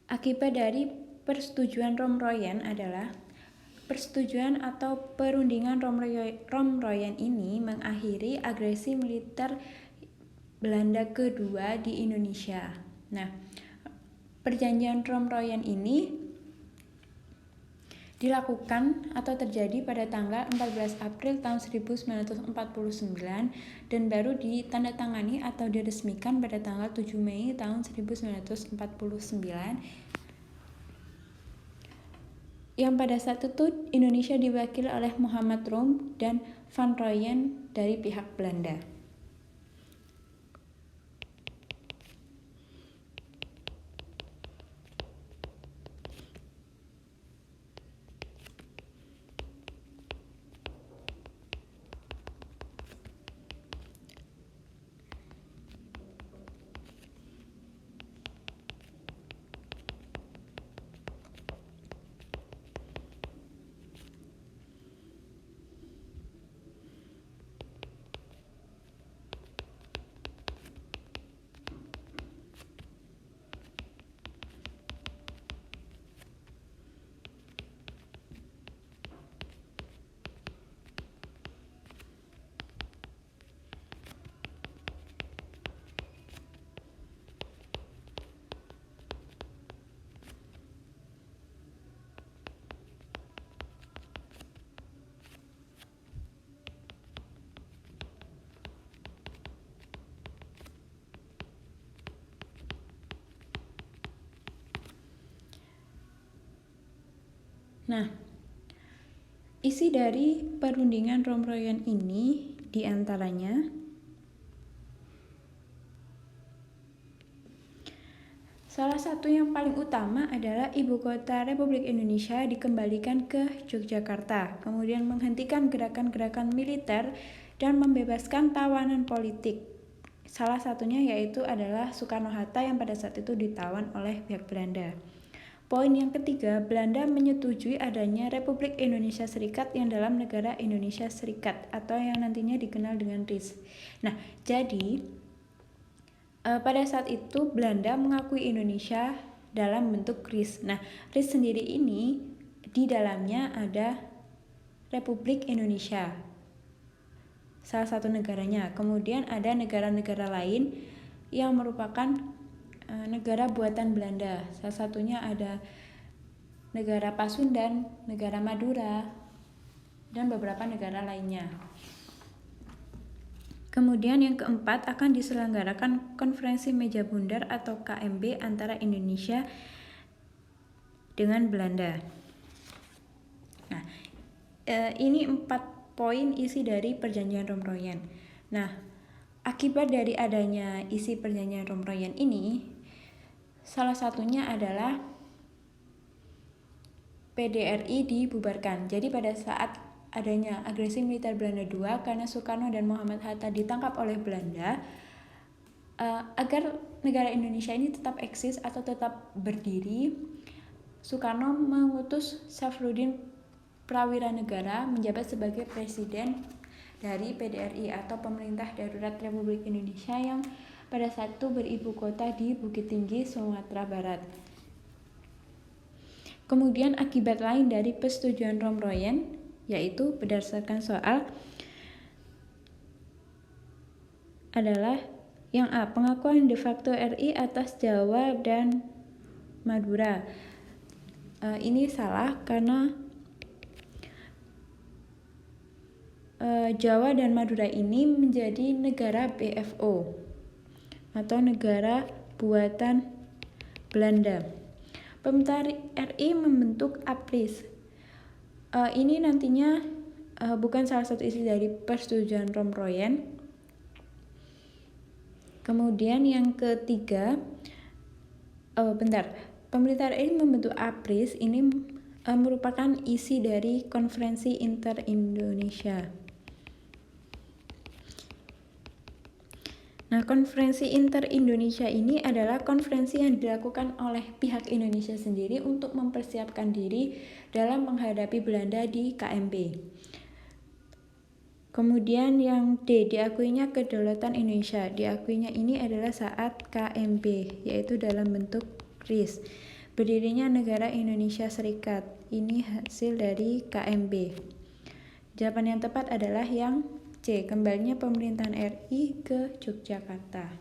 Akibat dari persetujuan Romroyen adalah persetujuan atau perundingan Romroyen ini mengakhiri agresi militer Belanda kedua di Indonesia. Nah, perjanjian Romroyen ini dilakukan atau terjadi pada tanggal 14 April tahun 1949 dan baru ditandatangani atau diresmikan pada tanggal 7 Mei tahun 1949 yang pada saat itu Indonesia diwakili oleh Muhammad Rum dan Van Rooyen dari pihak Belanda. Nah, isi dari perundingan Romroyen ini diantaranya salah satu yang paling utama adalah ibu kota Republik Indonesia dikembalikan ke Yogyakarta, kemudian menghentikan gerakan-gerakan militer dan membebaskan tawanan politik. Salah satunya yaitu adalah Soekarno-Hatta yang pada saat itu ditawan oleh pihak Belanda. Poin yang ketiga, Belanda menyetujui adanya Republik Indonesia Serikat yang dalam negara Indonesia Serikat atau yang nantinya dikenal dengan RIS. Nah, jadi pada saat itu Belanda mengakui Indonesia dalam bentuk RIS. Nah, RIS sendiri ini di dalamnya ada Republik Indonesia, salah satu negaranya. Kemudian ada negara-negara lain yang merupakan negara buatan Belanda. Salah satunya ada negara Pasundan, negara Madura, dan beberapa negara lainnya. Kemudian yang keempat akan diselenggarakan konferensi meja bundar atau KMB antara Indonesia dengan Belanda. Nah, ini 4 poin isi dari perjanjian Romroyen. Nah, akibat dari adanya isi perjanjian Romroyen ini, salah satunya adalah PDRI dibubarkan. Jadi pada saat adanya agresi militer Belanda II karena Soekarno dan Muhammad Hatta ditangkap oleh Belanda, agar negara Indonesia ini tetap eksis atau tetap berdiri, Soekarno mengutus Safruddin Prawira Negara menjabat sebagai presiden dari PDRI atau Pemerintah Darurat Republik Indonesia yang pada saat itu beribu kota di Bukit Tinggi, Sumatera Barat. Kemudian akibat lain dari persetujuan Romroyen yaitu berdasarkan soal adalah yang A, pengakuan de facto RI atas Jawa dan Madura. Ini salah karena Jawa dan Madura ini menjadi negara BFO atau negara buatan Belanda. Pemerintah RI membentuk APRIS. Ini nantinya bukan salah satu isi dari persetujuan Romroyen. Kemudian yang ketiga, pemerintah RI membentuk APRIS ini merupakan isi dari Konferensi Inter-Indonesia. Nah, Konferensi Inter-Indonesia ini adalah konferensi yang dilakukan oleh pihak Indonesia sendiri untuk mempersiapkan diri dalam menghadapi Belanda di KMB. Kemudian yang D, diakuinya kedaulatan Indonesia. Diakuinya ini adalah saat KMB, yaitu dalam bentuk RIS. Berdirinya negara Indonesia Serikat. Ini hasil dari KMB. Jawaban yang tepat adalah yang C. Kembalinya pemerintahan RI ke Yogyakarta.